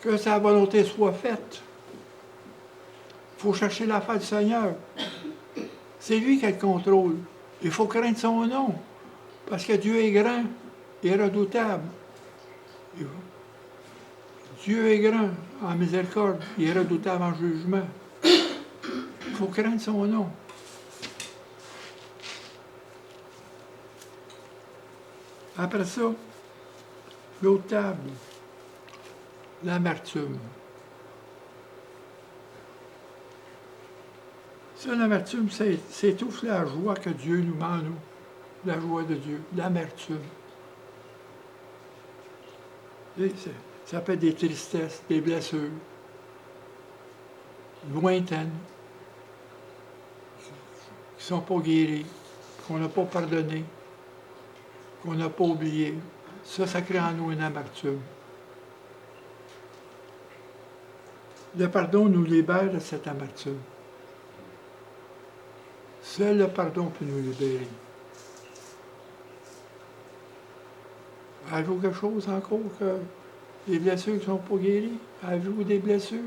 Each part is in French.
Que sa volonté soit faite. Il faut chercher l'affaire du Seigneur. C'est lui qui a le contrôle. Il faut craindre son nom. Parce que Dieu est grand et redoutable. Dieu est grand en miséricorde et redoutable en jugement. Il faut craindre son nom. Après ça, l'autre table, l'amertume. Ça, l'amertume, c'est toute la joie que Dieu nous met en nous. La joie de Dieu, l'amertume. Ça peut être des tristesses, des blessures, lointaines, qui ne sont pas guéries, qu'on n'a pas pardonné, qu'on n'a pas oublié. Ça crée en nous une amertume. Le pardon nous libère de cette amertume. Seul le pardon peut nous libérer. Avez-vous quelque chose encore que des blessures qui ne sont pas guéries? Avez-vous des blessures?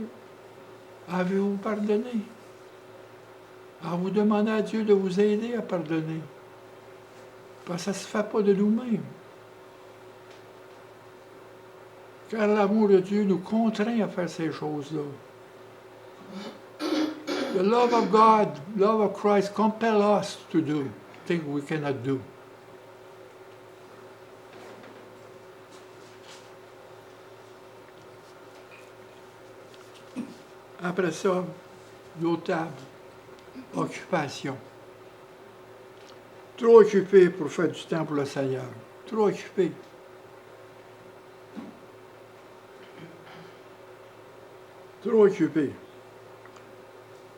Avez-vous pardonné? Alors vous demandez à Dieu de vous aider à pardonner. Parce que ça ne se fait pas de nous-mêmes. Car l'amour de Dieu nous contraint à faire ces choses-là. The love of God, love of Christ compel us to do things we cannot do. Après ça, l'autre table, occupation. Trop occupé pour faire du temps pour le Seigneur. Trop occupé. Trop occupé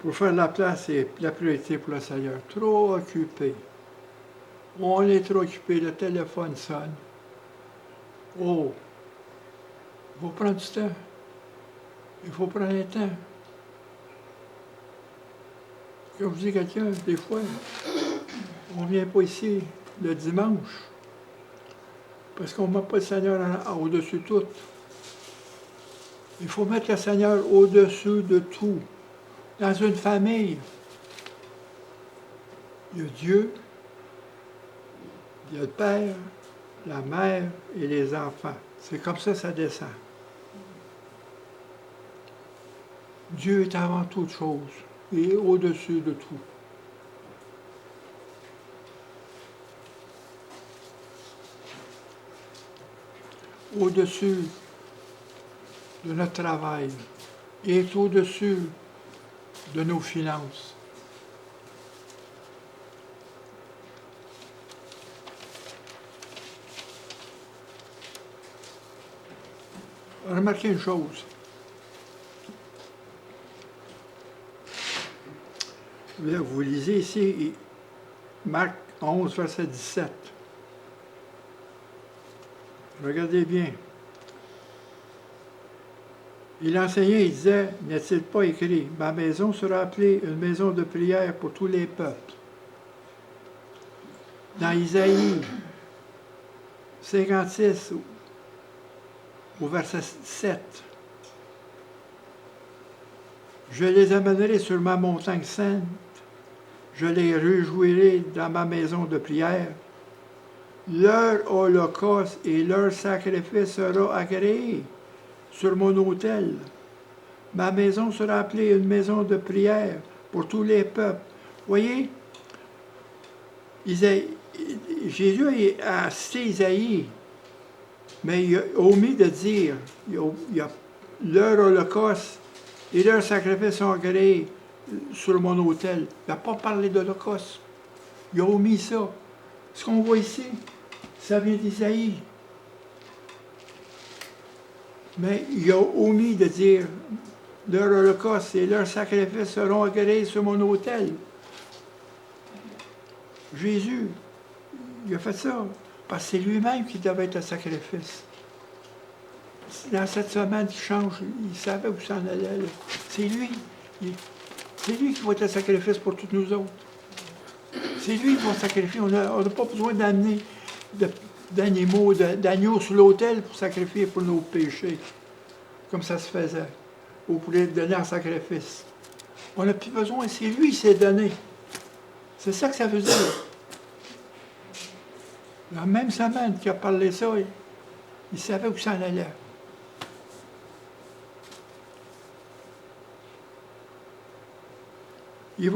pour faire la place et la priorité pour le Seigneur. Trop occupé. On est trop occupé, le téléphone sonne. Oh, il faut prendre du temps. Il faut prendre le temps. Comme je dis à quelqu'un, des fois, on ne vient pas ici le dimanche parce qu'on ne met pas le Seigneur au-dessus de tout. Il faut mettre le Seigneur au-dessus de tout. Dans une famille, il y a Dieu, il y a le Père, la mère et les enfants. C'est comme ça descend. Dieu est avant toute chose et au-dessus de tout. Au-dessus de notre travail et au-dessus de nos finances. Remarquez une chose. Là, vous lisez ici Marc 11, verset 17. Regardez bien. Il enseignait, il disait, n'est-il pas écrit, ma maison sera appelée une maison de prière pour tous les peuples. Dans Isaïe 56, au verset 7, je les amènerai sur ma montagne sainte, je les réjouirai dans ma maison de prière. Leur holocauste et leur sacrifice sera agréé sur mon autel. Ma maison sera appelée une maison de prière pour tous les peuples. Voyez, Jésus a cité Isaïe, mais il a omis de dire, leur holocauste et leurs sacrifices sont agréés sur mon autel. Il n'a pas parlé d'holocauste. Il a omis ça. Ce qu'on voit ici, ça vient d'Isaïe. Mais il a omis de dire leur holocauste et leurs sacrifices seront agréés sur mon autel. Jésus, il a fait ça, parce que c'est lui-même qui devait être le sacrifice. Dans cette semaine qui change, il savait où s'en allait. C'est lui. C'est lui qui va être le sacrifice pour tous nous autres. C'est lui qui va sacrifier. On n'a pas besoin d'amener d'agneaux sur l'autel pour sacrifier pour nos péchés. comme ça se faisait, ou pour les donner en sacrifice. On n'a plus besoin, c'est lui qui s'est donné. C'est ça que ça veut dire. La même semaine qu'il a parlé ça, il savait où ça en allait. Lui,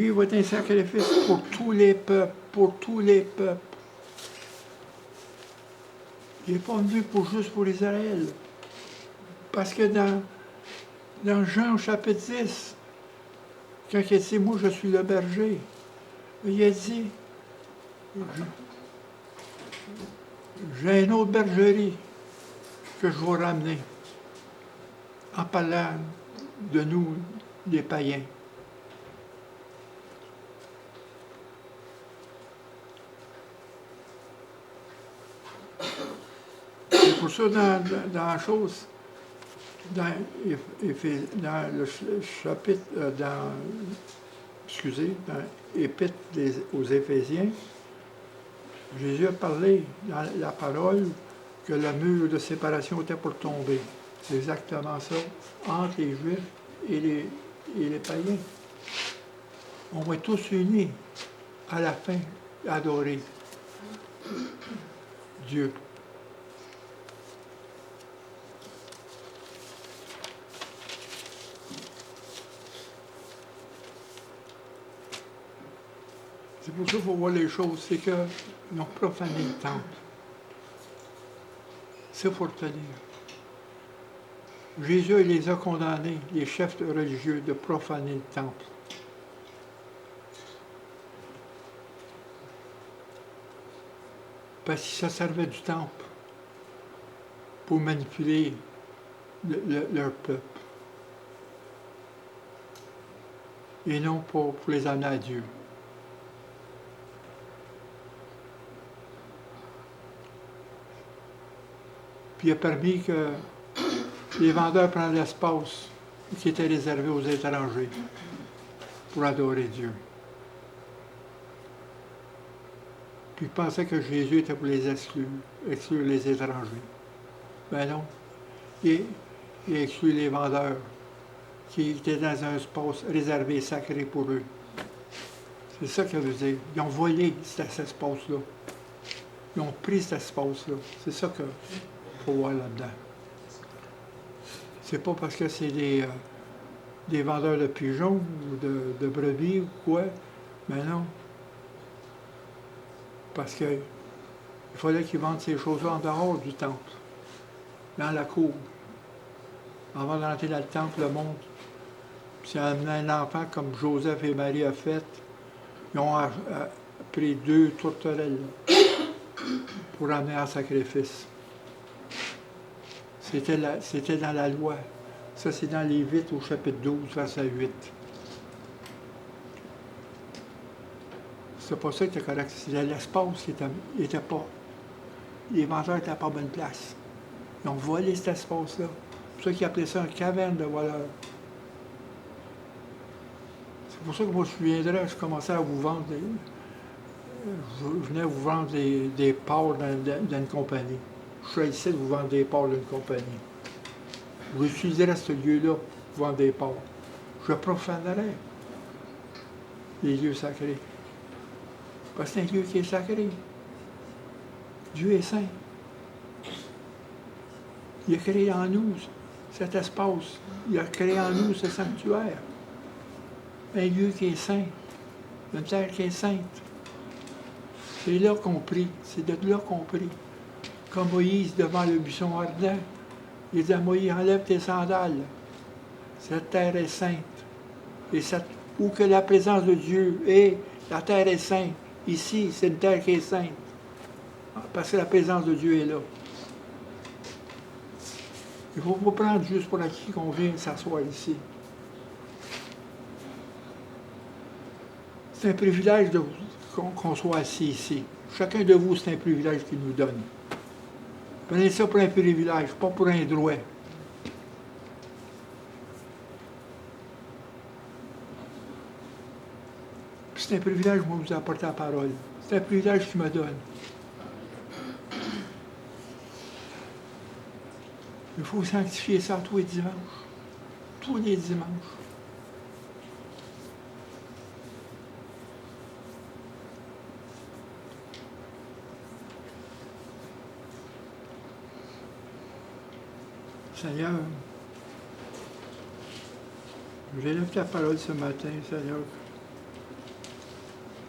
il va être un sacrifice pour tous les peuples, pour tous les peuples. Il n'est pas venu juste pour Israël. Parce que dans Jean au chapitre 10, quand il dit « Moi, je suis le berger », il a dit « J'ai une autre bergerie que je vais ramener », en parlant de nous, les païens. C'est pour ça, dans la chose, dans le chapitre, dans l'Épître aux Éphésiens, Jésus a parlé dans la parole que le mur de séparation était pour tomber. C'est exactement ça, entre les Juifs et les païens. On va être tous unis à la fin, adorer Dieu. C'est pour ça qu'il faut voir les choses, c'est qu'ils ont profané le temple. C'est pour te dire. Jésus il les a condamnés, les chefs religieux, de profaner le temple. Parce qu'ils se servaient du temple pour manipuler leur peuple. Et non pas pour les amener à Dieu. Puis il a permis que les vendeurs prennent l'espace qui était réservé aux étrangers pour adorer Dieu. Puis ils pensaient que Jésus était pour les exclure les étrangers. Ben non. Il a exclu les vendeurs qui étaient dans un espace réservé, sacré pour eux. C'est ça que veut dire. Ils ont volé cet espace-là. Ils ont pris cet espace-là. C'est ça qu'il faut voir là-dedans. C'est pas parce que c'est des vendeurs de pigeons ou de brebis ou quoi, mais non. Parce qu'il fallait qu'ils vendent ces choses-là en dehors du temple, dans la cour. Avant d'entrer dans le temple, le monde, s'ils amenaient un enfant comme Joseph et Marie ont fait, ils ont pris 2 tourterelles pour amener en sacrifice. C'était dans la loi. Ça, c'est dans Lévites au chapitre 12, verset 8. C'est pas ça qui était correct. C'était l'espace qui était pas. Les vendeurs n'étaient pas à bonne place. Ils ont volé cet espace-là. C'est pour ça qu'ils appelaient ça une caverne de voleurs. C'est pour ça que moi, je souviendrai, je commençais à vous vendre je venais vous vendre des parts dans une compagnie. Je choisissais de vous vendre des parts d'une compagnie. Je utiliserais ce lieu-là pour vendre des parts. Je profanerais les lieux sacrés. Parce que c'est un lieu qui est sacré. Dieu est saint. Il a créé en nous cet espace. Il a créé en nous ce sanctuaire. Un lieu qui est saint. Une terre qui est sainte. C'est là qu'on prie. C'est de là qu'on prie. Comme Moïse devant le buisson ardent, il dit à Moïse, enlève tes sandales. Cette terre est sainte. Et où que la présence de Dieu est, la terre est sainte. Ici, c'est une terre qui est sainte. Parce que la présence de Dieu est là. Il ne faut pas prendre juste pour acquis qu'on vient s'asseoir ici. C'est un privilège qu'on soit assis ici. Chacun de vous, c'est un privilège qu'il nous donne. Prenez ça pour un privilège, pas pour un droit. C'est un privilège, moi, de vous apporter la parole. C'est un privilège qu'il me donne. Il faut sanctifier ça tous les dimanches. Tous les dimanches. Seigneur, j'élève ta parole ce matin, Seigneur.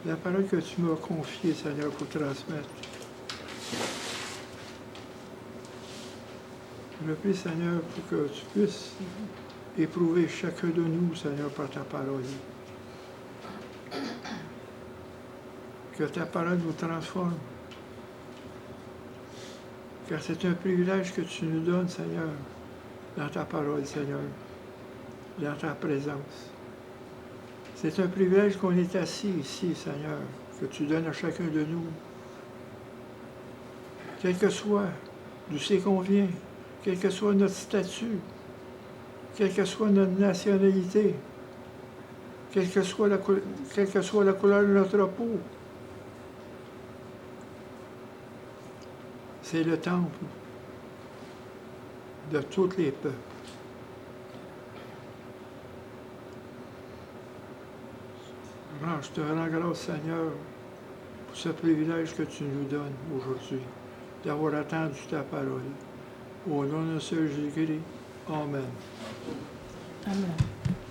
La parole que tu m'as confiée, Seigneur, pour transmettre. Je prie, Seigneur, pour que tu puisses éprouver chacun de nous, Seigneur, par ta parole. Que ta parole nous transforme. Car c'est un privilège que tu nous donnes, Seigneur, dans ta parole, Seigneur, dans ta présence. C'est un privilège qu'on est assis ici, Seigneur, que tu donnes à chacun de nous. Quel que soit d'où c'est qu'on vient, quel que soit notre statut, quelle que soit notre nationalité, quelle que soit la couleur de notre peau. C'est le temple de tous les peuples. Je te rends grâce, Seigneur, pour ce privilège que tu nous donnes aujourd'hui, d'avoir attendu ta parole. Au nom de ce Jésus-Christ, Amen. Amen.